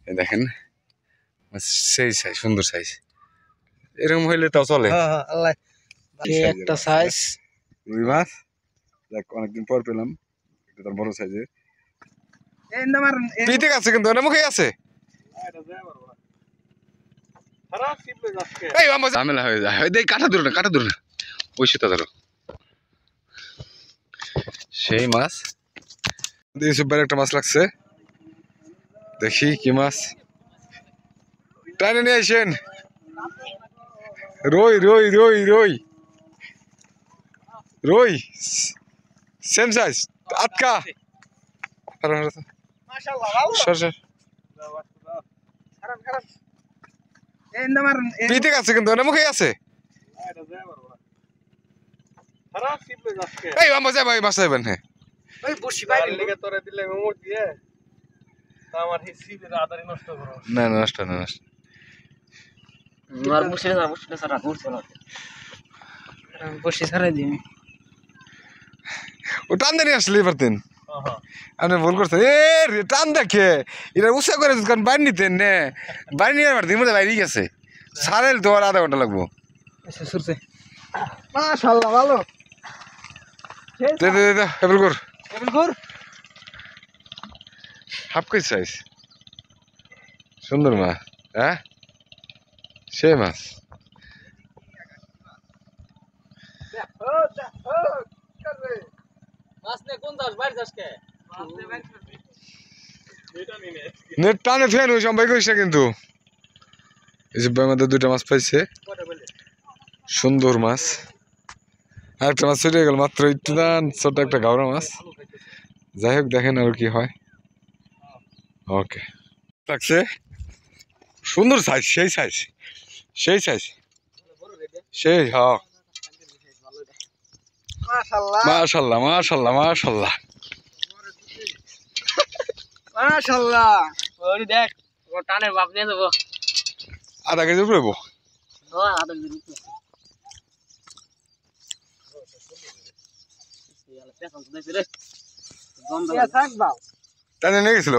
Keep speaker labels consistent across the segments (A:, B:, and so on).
A: এই দেখেন সেই সাইজ, সুন্দর সাইজ। এরকম হইলে তাও চলে।
B: আল্লাহ একটা সাইজ
A: রুই মাছ অনেকদিন পর পেলাম, এটা তার বড় সাইজের। পিতে আছে কিন্তু এটা মুখে আছে। ঝামেলা হয়ে যায়, কাটা ধরো না, কাটা ধরো না, ওই সুতা ধরো। সেই মাছ সুপার একটা মাছ লাগছে, দেখি কি মাছ। টানে নিয়ে আসেন। রই রই রই রই রই সেম সাইজ, আটকা। পিতে আছে কিন্তু এটা মুখে আছে। এই মাছ যাবে, মাছ যাবেন। হ্যাঁ না নষ্ট না, নষ্ট
B: বসে ছাড়াই দিই
A: ও টান দিয়ে আসলে পারতেন, আপনি ভুল করছেন। এ টান দেখে এটা উৎসাহ করে কারণ বাইরে নিতেন নে, বাইরে নিয়ে পারতেন, মধ্যে বাইরে গেছে সারেল তো আর আধা ঘন্টা লাগবো।
B: মাশাআল্লাহ ভালো।
A: হাফ কেজি সাইজ, সুন্দর মাছ। হ্যাঁ সে মাছ নেট টানে ফেন ওই সবাই কইছে কিন্তু এই যে আমাদের দুইটা মাছ পাইছে, সুন্দর মাছ। আর একটা মাছ ছুটে গেল মাত্র, একটু দান ছোট একটা গাওরা মাছ। যাই হোক দেখেন আর কি হয়। ওকে লাগছে, সুন্দর সাইজ, সেই সাইজ, সেই সাইজ, সেই। হ্যাঁ মাশাআল্লাহ মাশাআল্লাহ মাশাআল্লাহ
B: মাশাআল্লাহ। ওই দেখ ও টানে বাপ নিয়ে যাবো,
A: আধা কেজি উপরে হবো।
B: আধা কেজি উপরে
A: টানে নিয়ে গেছিল।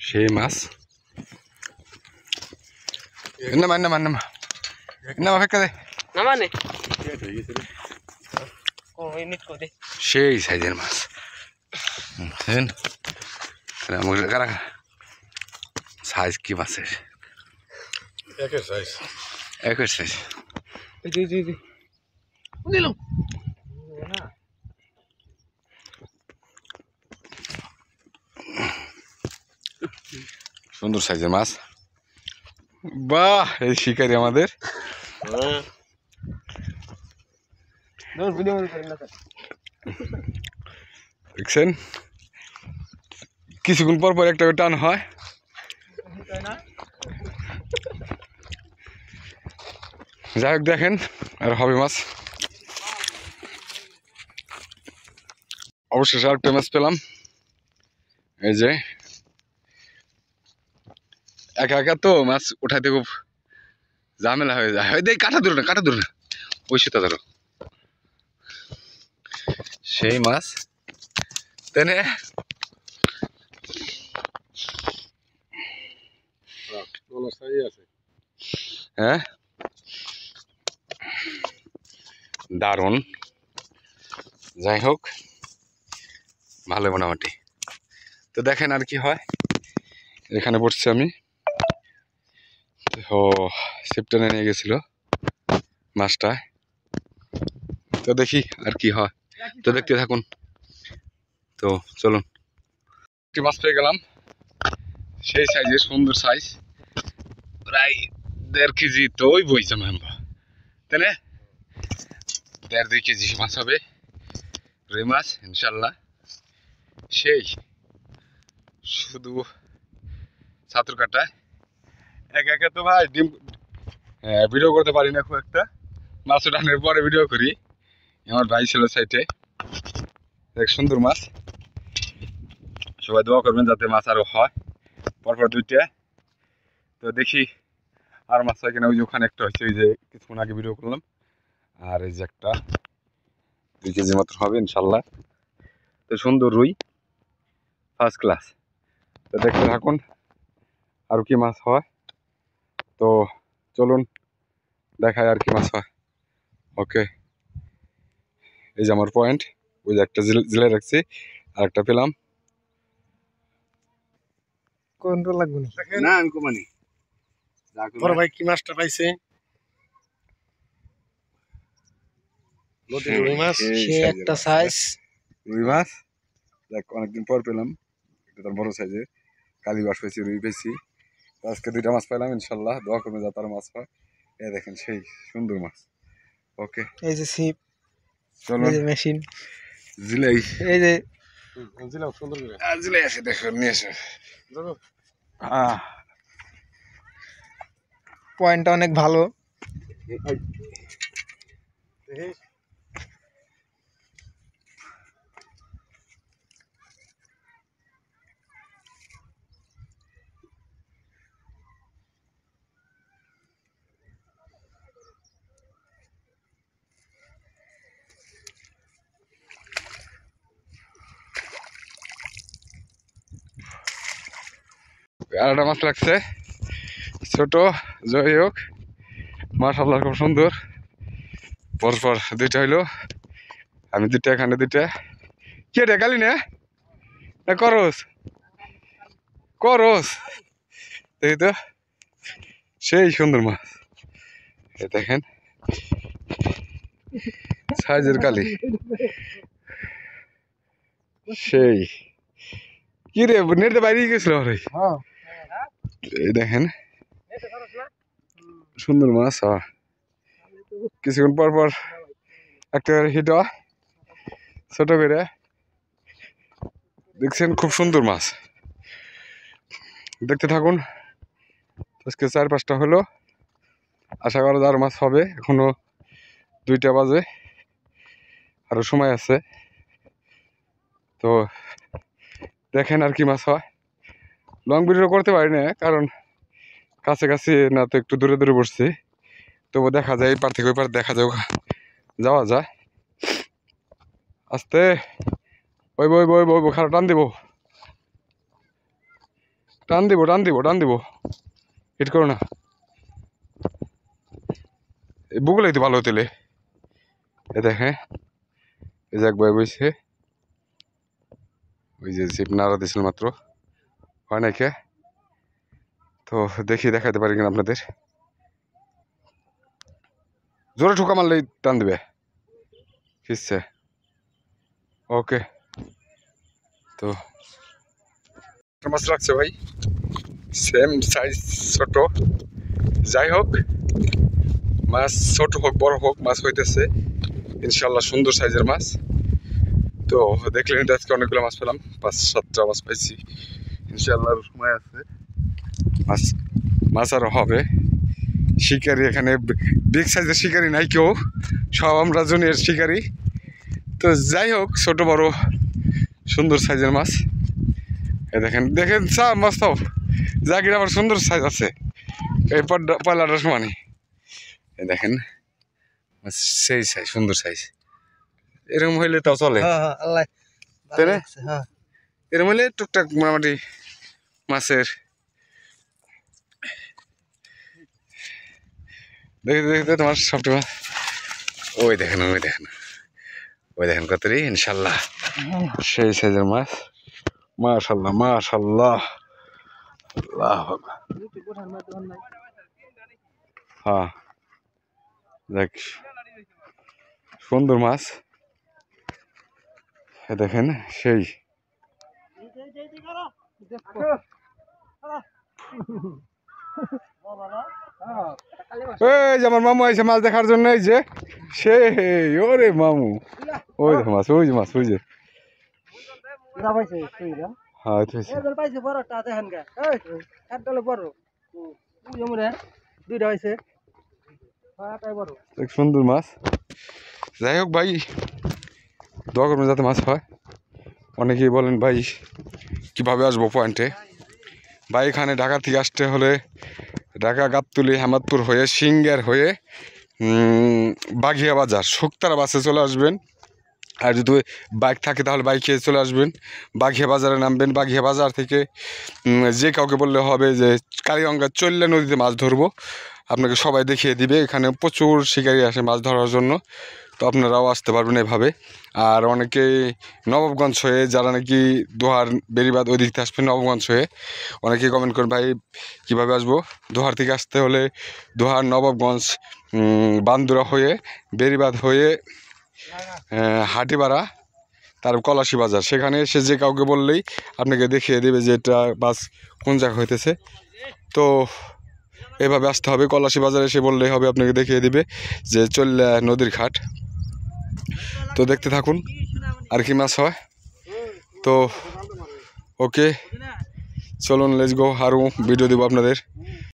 A: সেই মাছ নামা নামা নামা নামা ফেকা দে, সেই সাইজের মাছ। সাইজ কি মাছের, একের সাইজ, একের সাইজ। সুন্দর সাইজের মাছ। বাহ এই শিকারি আমাদের। দেখছেন কিছুক্ষণ পর পর একটা টান হয়। যাই হোক দেখেন আর হবে মাছ। অবশেষে আরেকটা মাছ পেলাম। এই যে একা একা তো মাছ উঠাইতে খুব ঝামেলা হয়ে যায়। কাটা ধরো না, কাটা ধরো না, ওই সুতা ধরো। সেই মাছ তেনে হ্যাঁ দারুণ। যাই হোক ভালো মোটামুটি। তো দেখেন আর কি হয়। এখানে পড়ছি আমি, ও সেপ্টেনে নিয়ে গেছিল মাছটা। তো দেখি আর কি হয়, তো দেখতে থাকুন। তো চলুন, একটি মাছ পেয়ে গেলাম, সেই সাইজের, সুন্দর সাইজ, প্রায় 1.5 কেজি তো ওই বইছে মেম্বা, তাই না? 1.5-2 কেজি মাছ হবে রুই মাছ ইনশাল্লাহ। সেই শুধু ছাতুর কাটায় একা একা তো ভাই ডিম ভিডিও করতে পারি না খুব একটা। মাছ উঠানোর পরে ভিডিও করি, আমার ভাই ছিল সাইটে। দেখ সুন্দর মাছ, সবাই দোয়া করবেন যাতে মাছ আরো হয়, পরপর 2টা। তো দেখি আর মাছ হয় কিনা। ওই যে ওখানে একটা হচ্ছে, ওই যে কিছুক্ষণ আগে ভিডিও করলাম। আর এই যে একটা 2 কেজি মাত্র হবে ইনশাল্লাহ। তো সুন্দর রুই, ফার্স্ট ক্লাস। তো দেখতে থাকুন আর কি মাছ হয়। তো চলুন দেখায় আর কি মাছ হয়। ওকে, এই যে আমার পয়েন্ট, ওই যে একটা জিলে রাখছি আর একটা পেলাম।
B: কোনটা লাগবে
C: না আমি কমানি
B: বড় ভাই কি মাছটা পাইছে?
C: নদীর রুই মাছ
B: সে একটা সাইজ।
A: রুই মাছ দেখ, অনেকদিন পর পেলাম। এটা তার বড় সাইজের কালীবাস পেয়েছি, রুই পেয়েছি। তো আজকে 2টা মাছ পেলাম ইনশাল্লাহ। দোয়া করবে যা তার মাছ হয়। এই দেখেন সেই সুন্দর মাছ। ওকে,
B: এই যে ছিপ,
A: চলো
B: এই যে মেশিন,
A: জিলাই
B: এই যে
C: জিলাও সুন্দর করে
A: জিলাই আসে, দেখো নিয়ে এসে।
B: পয়েন্টটা অনেক ভালো।
A: আর একটা মাছ লাগছে ছোট, যাই হোক মাশাআল্লাহ খুব সুন্দর। পরপর 2টা হইলো, আমি 2টা, এখানে 2টা। কে রে গালি না করস করস, দেখি তো সেই সুন্দর মাছ। এই দেখেন সাইজের কালি, সেই কি রে নেটে বাইরে গেছিল। এই দেখেন সুন্দর মাছ। কিছুক্ষণ পর পর একটা হিট হয় ছোট করে, দেখছেন খুব সুন্দর মাছ। দেখতে থাকুন। আজকে 4-5টা হলো, আশা করা যায় আর মাছ হবে। এখনো 2টা বাজে, আরো সময় আছে। তো দেখেন আর কি মাছ হয়। লং ভিডিও করতে পারি না, কারণ কাছে না, তো একটু দূরে দূরে বসছি। তবু দেখা যায় এই পার থেকে ওই পার দেখা যাওয়া যায়। আস্তে ওই বই বই বই খারাপ টান দিব, টান দিব টান দিব টান দিব, হিট করো না। এই বুগলেই তো ভালো হতেলে। এ দেখে এই যে এক বই বইছে, ওই যে জিপ নাড়া দিয়েছিল মাত্র, হয় নাই কে। তো দেখি দেখাতে পারি কিনা আপনাদের। জোরে ঠোকা মারলেই টান দিবে, ফিসছে। ওকে, তো মাছ রাখছে ভাই, সেম সাইজ, ছোট। যাই হোক মাছ ছোট হোক বড় হোক, মাছ হইতেছে ইনশাল্লাহ সুন্দর সাইজের মাছ। তো দেখলেন তো আজকে অনেকগুলো মাছ পেলাম, 5-7টা মাছ পাইছি ইনশাল্লাহ। সময় আছে, মাছ মাছ আরও হবে। শিকারি এখানে বিগ সাইজের শিকারি নাই কেউ, সব আমরা জনের শিকারি। তো যাই হোক ছোট বড় সুন্দর সাইজের মাছ। এই দেখেন দেখেন মাছ তো জাগির আবার সুন্দর সাইজ আছে, এই পয়লাটার সমানই। এই দেখেন সেই সাইজ, সুন্দর সাইজ। এরকম হইলে তাও চলে, তাই না? এরকম হইলে টুকটাক মোটামুটি মাছের। দেখতে দেখতে তোমার সবটি মাছ। ওই দেখেন ওই দেখেন ওই দেখেন কতরি ইনশাল্লাহ সেই সাইজের মাছ। মাশাল্লাহ মাশাল্লাহ, আল্লাহ হ্যাঁ দেখ সুন্দর মাছ। দেখেন সেই এই যে আমার মামু আইছে মাছ দেখার জন্য। এই যে সেই ওরে মামু, ওই দেখো মাছ, ওই যে মাছ, ওই যে হ্যাঁ সুন্দর মাছ। যাই হোক ভাই, দোয়া করবেন যাতে মাছ হয়। অনেকেই বলেন ভাই কিভাবে আসবো পয়েন্টে। ভাই এখানে ঢাকা থেকে আসতে হলে ঢাকা গাবতলী হেমাদপুর হয়ে সিঙ্গার হয়ে বাঘিয়া বাজার শুক্তারা বাসে চলে আসবেন। আর যদি বাইক থাকে তাহলে বাইকে চলে আসবেন, বাঘিয়া বাজারে নামবেন। বাঘিয়া বাজার থেকে যে কাউকে বললে হবে যে কালীগঙ্গা চল্লা নদীতে মাছ ধরবো, আপনাকে সবাই দেখিয়ে দিবে। এখানে প্রচুর শিকারি আসে মাছ ধরার জন্য, তো আপনারাও আসতে পারবেন এভাবে। আর অনেকে নবাবগঞ্জ হয়ে যারা নাকি দোহার বেড়িবাঁধ ওই দিক থেকে আসবেন নবাবগঞ্জ হয়ে, অনেকে কমেন্ট করেন ভাই কীভাবে আসবো। দোহার থেকে আসতে হলে দোহার নবাবগঞ্জ বান্দুরা হয়ে বেড়িবাঁধ হয়ে হাটিপাড়া, তার কলাশি বাজার, সেখানে এসে যে কাউকে বললেই আপনাকে দেখিয়ে দেবে যে এটা বাস কোন জায়গা হইতেছে। তো এভাবে আসতে হবে, কলাশি বাজারে এসে বললেই হবে, আপনাকে দেখিয়ে দিবে যে চল্লা নদীর ঘাট। তো দেখতে থাকুন আর কি মাছ হয়। তো ওকে চলুন লেটস গো, আরও ভিডিও দেবো আপনাদের।